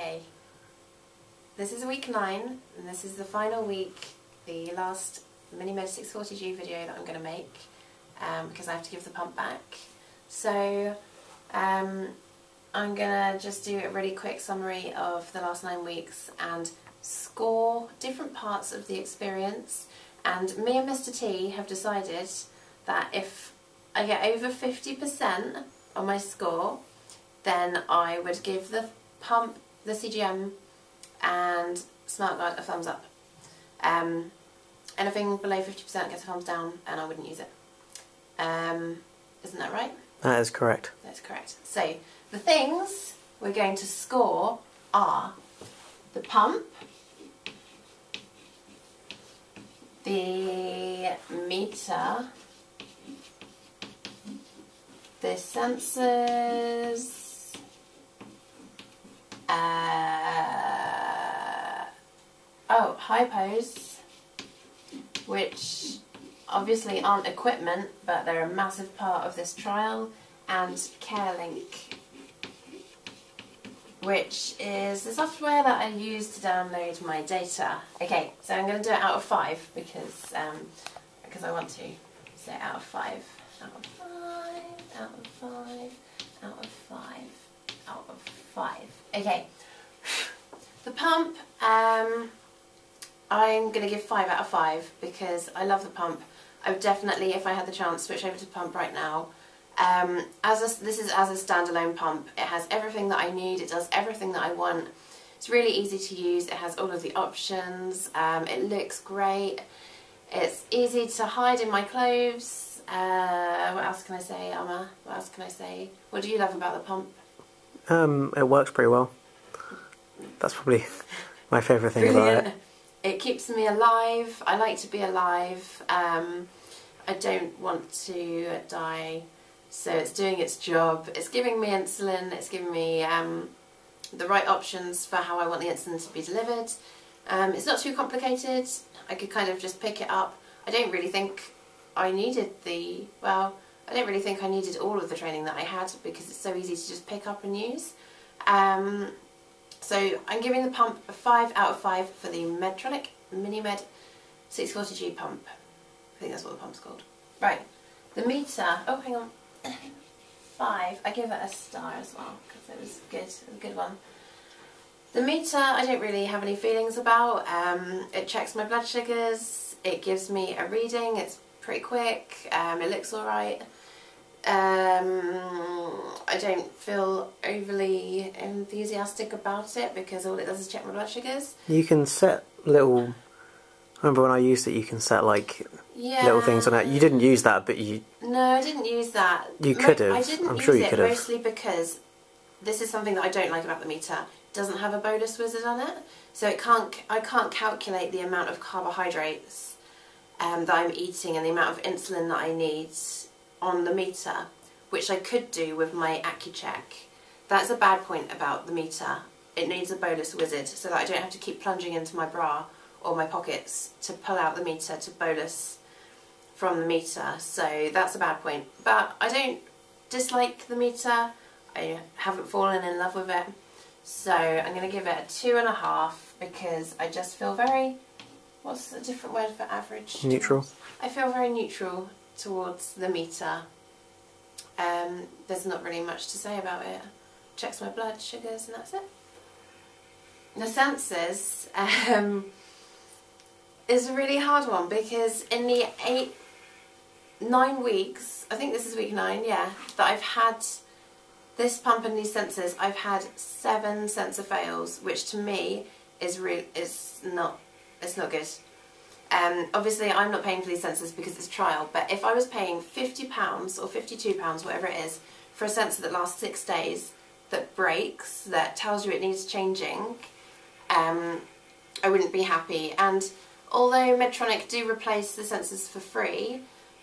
Okay, this is week 9, and this is the final week, the last MiniMed 640G video that I'm going to make, because I have to give the pump back. So I'm going to just do a really quick summary of the last 9 weeks and score different parts of the experience. And me and Mr. T have decided that if I get over 50% on my score, then I would give the pump, the CGM and SmartGuard a thumbs up. Anything below 50% gets a thumbs down and I wouldn't use it. Isn't that right? That is correct. That's correct. So the things we're going to score are the pump, the meter, the sensors, Hypos, which obviously aren't equipment, but they're a massive part of this trial, and CareLink, which is the software that I use to download my data. Okay, so I'm going to do it out of 5 because I want to. So out of 5, out of 5, out of 5, out of 5, out of 5. Okay, the pump, I'm going to give 5 out of 5 because I love the pump. I would definitely, if I had the chance, switch over to the pump right now. This is as a standalone pump. It has everything that I need, it does everything that I want. It's really easy to use, it has all of the options, it looks great, it's easy to hide in my clothes. What else can I say, Amma? What else can I say? What do you love about the pump? It works pretty well. That's probably my favourite thing about it. It keeps me alive. I like to be alive. I don't want to die, so it's doing its job. It's giving me insulin. It's giving me the right options for how I want the insulin to be delivered. It's not too complicated. I could kind of just pick it up. I don't really think I needed I don't really think I needed all of the training that I had because it's so easy to just pick up and use. So I'm giving the pump a 5 out of 5 for the Medtronic MiniMed 640G pump. I think that's what the pump's called. Right, the meter, oh hang on, 5, I give it a star as well because it was good, a good one. The meter I don't really have any feelings about. It checks my blood sugars, it gives me a reading, it's pretty quick, it looks alright. I don't feel overly enthusiastic about it because all it does is check my blood sugars. You can set little... I remember when I used it, you can set like little things on it. You didn't use that, but you... No, I didn't use that. You could have. I didn't use it mostly because this is something that I don't like about the meter. It doesn't have a bolus wizard on it, so I can't calculate the amount of carbohydrates that I'm eating and the amount of insulin that I need on the meter, which I could do with my AccuCheck. That's a bad point about the meter. It needs a bolus wizard so that I don't have to keep plunging into my bra or my pockets to pull out the meter to bolus from the meter. So that's a bad point. But I don't dislike the meter. I haven't fallen in love with it. So I'm going to give it a 2.5 because I just feel very... What's a different word for average? Neutral. I feel very neutral towards the meter. There's not really much to say about it. Checks my blood sugars and that's it. The sensors is a really hard one because in the 9 weeks, I think this is week 9, yeah, that I've had this pump and these sensors, I've had 7 sensor fails, which to me is not good. Obviously I'm not paying for these sensors because it's trial, but if I was paying £50 or £52, whatever it is, for a sensor that lasts 6 days, that breaks, that tells you it needs changing, I wouldn't be happy. And although Medtronic do replace the sensors for free,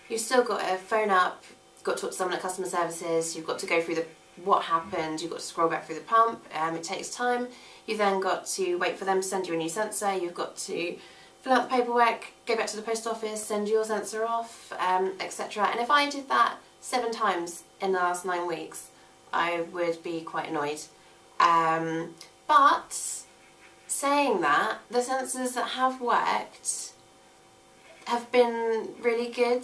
you've still got to phone up, you've got to talk to someone at customer services, you've got to go through what happened, you've got to scroll back through the pump, it takes time. You've then got to wait for them to send you a new sensor, you've got to fill out the paperwork, go back to the post office, send your sensor off, etc. And if I did that 7 times in the last 9 weeks, I would be quite annoyed. But saying that, the sensors that have worked have been really good.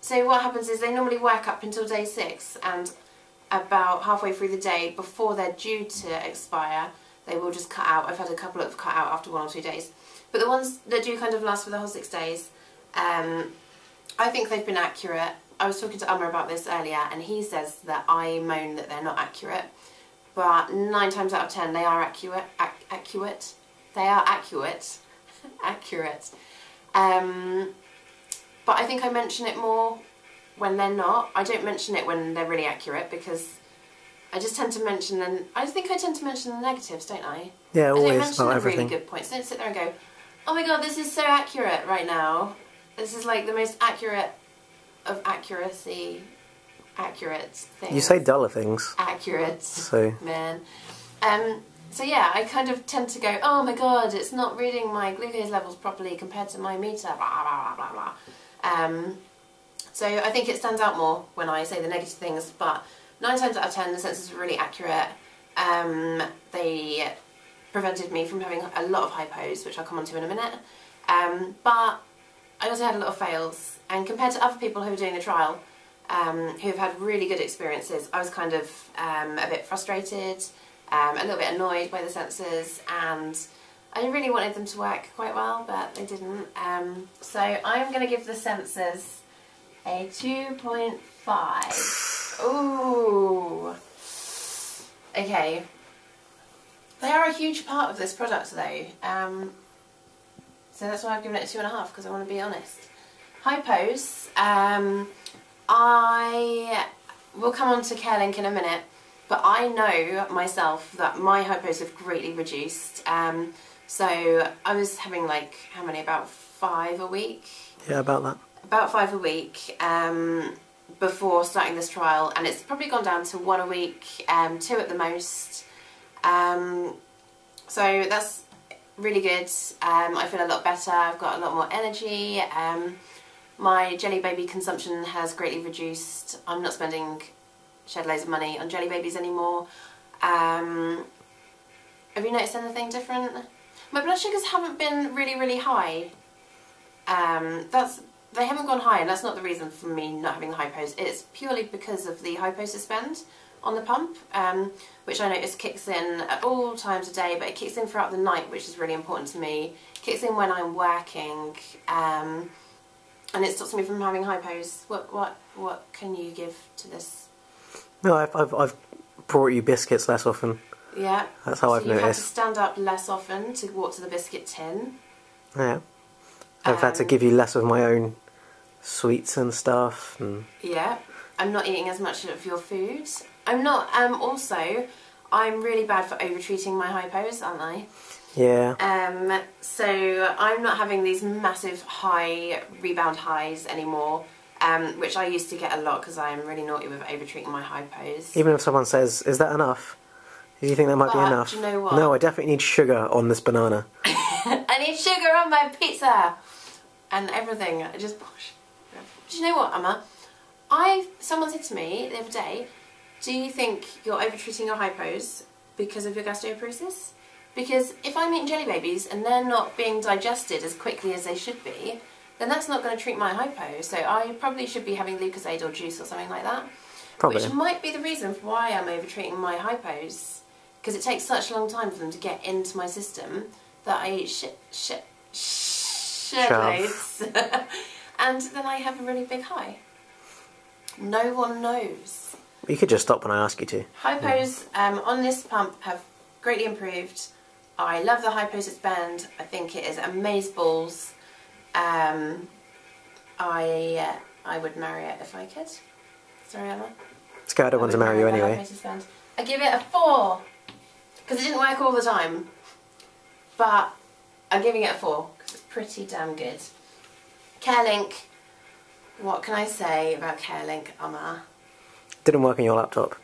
So what happens is they normally work up until day 6, and about halfway through the day, before they're due to expire, they will just cut out. I've had a couple of cut out after 1 or 2 days. But the ones that do kind of last for the whole 6 days, I think they've been accurate. I was talking to Umma about this earlier, and he says that I moan that they're not accurate. But 9 times out of 10 they are accurate. They are accurate. Accurate. But I think I mention it more when they're not. I don't mention it when they're really accurate, because I just tend to mention them. I think I tend to mention the negatives, don't I? Yeah, always. I don't mention the everything. really good points. Don't sit there and go, oh my god, this is so accurate right now. This is like the most accurate of accuracy. Accurate things. You say duller things. Accurate. So. Man. So yeah, I kind of tend to go, oh my god, it's not reading my glucose levels properly compared to my meter, blah, blah, blah, blah, blah. So I think it stands out more when I say the negative things, but 9 times out of 10 the sensors were really accurate. They prevented me from having a lot of hypos, which I'll come on to in a minute. But I also had a lot of fails, and compared to other people who were doing the trial, who have had really good experiences, I was kind of a bit frustrated, a little bit annoyed by the sensors, and I really wanted them to work quite well, but they didn't. So I'm going to give the sensors a 2.5. Ooh. Okay. They are a huge part of this product though. So that's why I've given it a 2.5, because I want to be honest. Hypos. I will come on to CareLink in a minute, but I know myself that my hypos have greatly reduced. So I was having like, how many, about 5 a week? Yeah, about that. About 5 a week before starting this trial, and it's probably gone down to 1 a week, 2 at the most. So that's really good. I feel a lot better, I've got a lot more energy. My jelly baby consumption has greatly reduced. I'm not spending shed loads of money on jelly babies anymore. Have you noticed anything different? My blood sugars haven't been really high. They haven't gone high, and that's not the reason for me not having the hypos. It's purely because of the hyposuspend on the pump, which I notice kicks in at all times of day, but it kicks in throughout the night, which is really important to me. It kicks in when I'm working, and it stops me from having hypos. What can you give to this? No, I've brought you biscuits less often. Yeah. That's how I've noticed. You've had to noticed. stand up less often to walk to the biscuit tin. Yeah. I've had to give you less of my own sweets and stuff. And yeah. I'm not eating as much of your food. I'm not. Also, I'm really bad for over-treating my hypos, aren't I? Yeah. So I'm not having these massive high rebound highs anymore, which I used to get a lot because I'm really naughty with over-treating my hypos. Even if someone says, "Is that enough?" Do you think that might be enough? Do you know what? No, I definitely need sugar on this banana. I need sugar on my pizza and everything. I just. Do you know what, Emma? Someone said to me the other day, "Do you think you're over-treating your hypos because of your gastroparesis?" Because if I'm eating jelly babies and they're not being digested as quickly as they should be, then that's not going to treat my hypo. So I probably should be having Lucozade or juice or something like that. Probably. Which might be the reason for why I'm over-treating my hypos. Because it takes such a long time for them to get into my system that I eat shit loads. And then I have a really big high. No one knows. You could just stop when I ask you to. Hypos on this pump have greatly improved. I love the hyposuspend. I think it is amazeballs. I would marry it if I could. Sorry, Emma. It's good, I don't want to marry you anyway. I give it a 4 because it didn't work all the time, but I'm giving it a 4 because it's pretty damn good. CareLink. What can I say about CareLink, Emma? Didn't work on your laptop.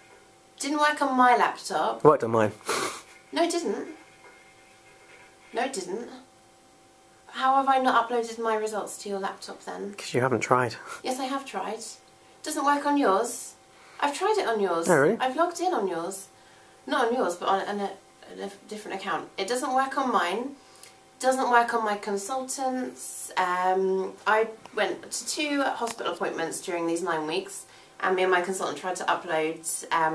Didn't work on my laptop. Worked on mine. No, it didn't. No, it didn't. How have I not uploaded my results to your laptop then? Because you haven't tried. Yes, I have tried. Doesn't work on yours. I've tried it on yours. Oh, really? I've logged in on yours. Not on yours, but on a different account. It doesn't work on mine. Doesn't work on my consultants. I went to 2 hospital appointments during these 9 weeks, and me and my consultant tried to upload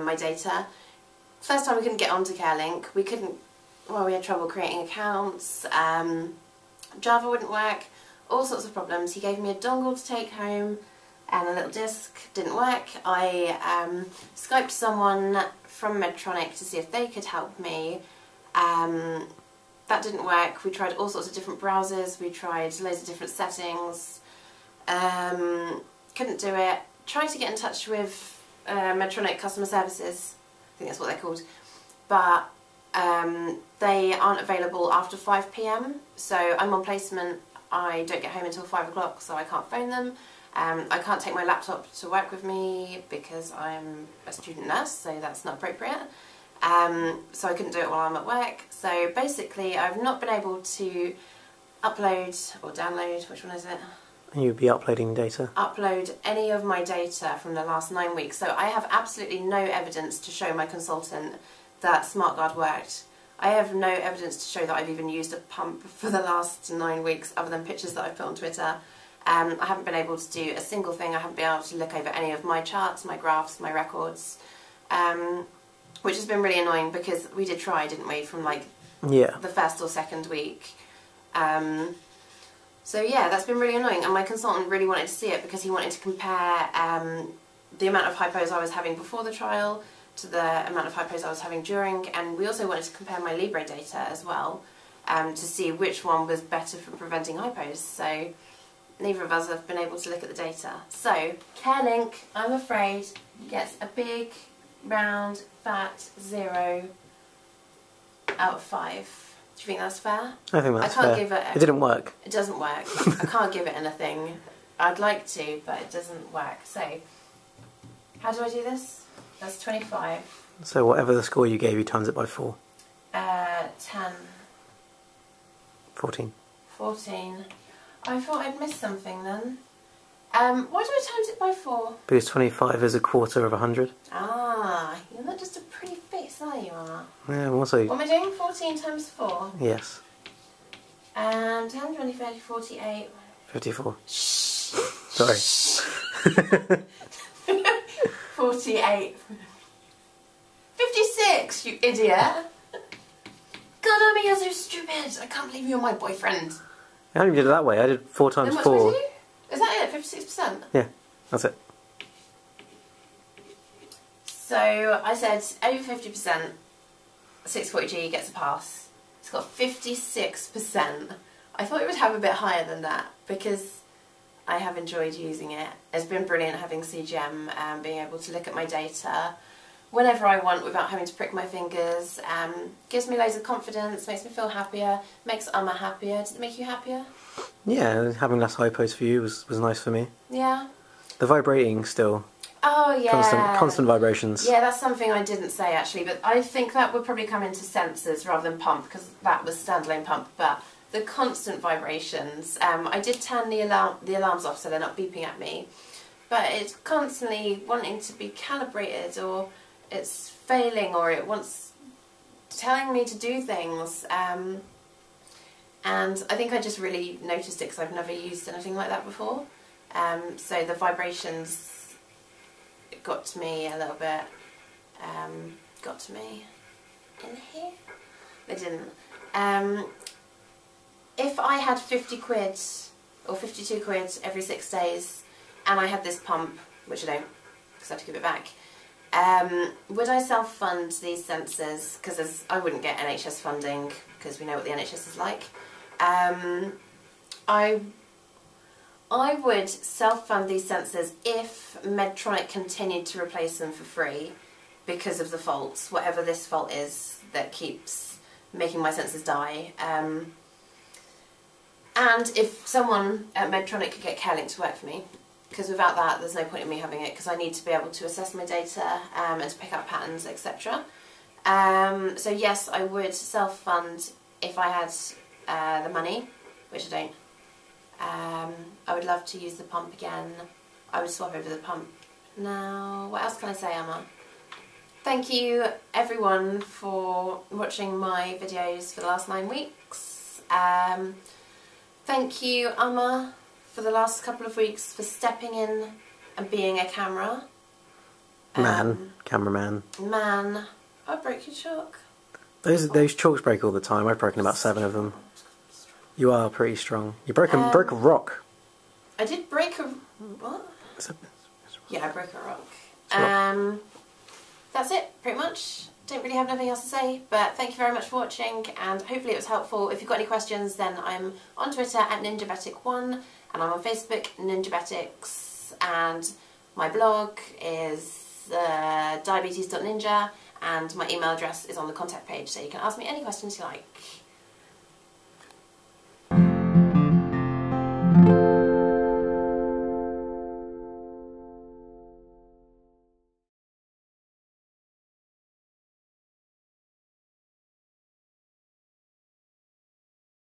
my data. First time we couldn't get onto CareLink. We couldn't. Well, we had trouble creating accounts. Java wouldn't work. All sorts of problems. He gave me a dongle to take home and a little disc. Didn't work. I Skyped someone from Medtronic to see if they could help me. That didn't work. We tried all sorts of different browsers. We tried loads of different settings. Couldn't do it. Tried to get in touch with Medtronic customer services. I think that's what they're called. But they aren't available after 5 PM. So I'm on placement. I don't get home until 5 o'clock, so I can't phone them. I can't take my laptop to work with me because I'm a student nurse, so that's not appropriate. So I couldn't do it while I'm at work. So basically I've not been able to upload or download, which one is it? You'd be uploading data? Upload any of my data from the last 9 weeks. So I have absolutely no evidence to show my consultant that SmartGuard worked. I have no evidence to show that I've even used a pump for the last 9 weeks other than pictures that I've put on Twitter. I haven't been able to do a single thing. I haven't been able to look over any of my charts, my graphs, my records. Which has been really annoying because we did try, didn't we, from like the first or second week. So yeah, that's been really annoying, and my consultant really wanted to see it because he wanted to compare the amount of hypos I was having before the trial to the amount of hypos I was having during, and we also wanted to compare my Libre data as well to see which one was better for preventing hypos. So neither of us have been able to look at the data. So CareLink, I'm afraid, gets a big, round, fat 0 out of 5. Do you think that's fair? I think that's fair. I can't give it. It didn't work. It doesn't work. I can't give it anything. I'd like to, but it doesn't work. So, how do I do this? That's 25. So whatever the score you gave, you times it by 4. 10. 14. 14. I thought I'd missed something then. Why do I times it by 4? Because 25 is a quarter of 100. Ah, you're not just a pretty face, are you, Anna? Yeah, I'm also... What am I doing? 14 times 4? Yes. 10, 20, 30, 48. 54. Shh. Sorry. 48. 56, you idiot. God, Amy, you're so stupid. I can't believe you're my boyfriend. I only did it that way. I did 4 times then what 4. Do I do? Is that it? 56%? Yeah, that's it. So I said over 50%, 640G gets a pass. It's got 56%. I thought it would have a bit higher than that because I have enjoyed using it. It's been brilliant having CGM and being able to look at my data whenever I want without having to prick my fingers. Gives me loads of confidence, makes me feel happier, makes Amma happier. Does it make you happier? Yeah, having less hypos for you was nice for me. Yeah. The vibrating still. Oh yeah. Constant vibrations. Yeah, that's something I didn't say actually, but I think that would probably come into sensors rather than pump because that was standalone pump. But the constant vibrations, I did turn the alarms off so they're not beeping at me, but it's constantly wanting to be calibrated, or it's failing, or it wants telling me to do things. And I think I just really noticed it because I've never used anything like that before. So the vibrations got to me a little bit. Got to me in here. They didn't. If I had 50 quid or 52 quid every 6 days and I had this pump, which I don't because I have to give it back, would I self-fund these sensors? Because I wouldn't get NHS funding because we know what the NHS is like. I would self-fund these sensors if Medtronic continued to replace them for free because of the faults, whatever this fault is that keeps making my sensors die. And if someone at Medtronic could get CareLink to work for me, because without that there's no point in me having it because I need to be able to assess my data and to pick up patterns, etc. So yes, I would self-fund if I had the money, which I don't. I would love to use the pump again. I would swap over the pump now. What else can I say, Emma? Thank you everyone for watching my videos for the last 9 weeks. Thank you Amma for the last couple of weeks for stepping in and being a camera. Cameraman. Man. I broke your chalk. Those chalks break all the time. I've broken about 7 of them. You are pretty strong. You broke a rock. I did break a... what? Yeah, I broke a rock. That's it, pretty much. Don't really have anything else to say, but thank you very much for watching, and hopefully it was helpful. If you've got any questions, then I'm on Twitter at NinjaBetic1, and I'm on Facebook, NinjaBetics, and my blog is diabetes.ninja, and my email address is on the contact page, so you can ask me any questions you like.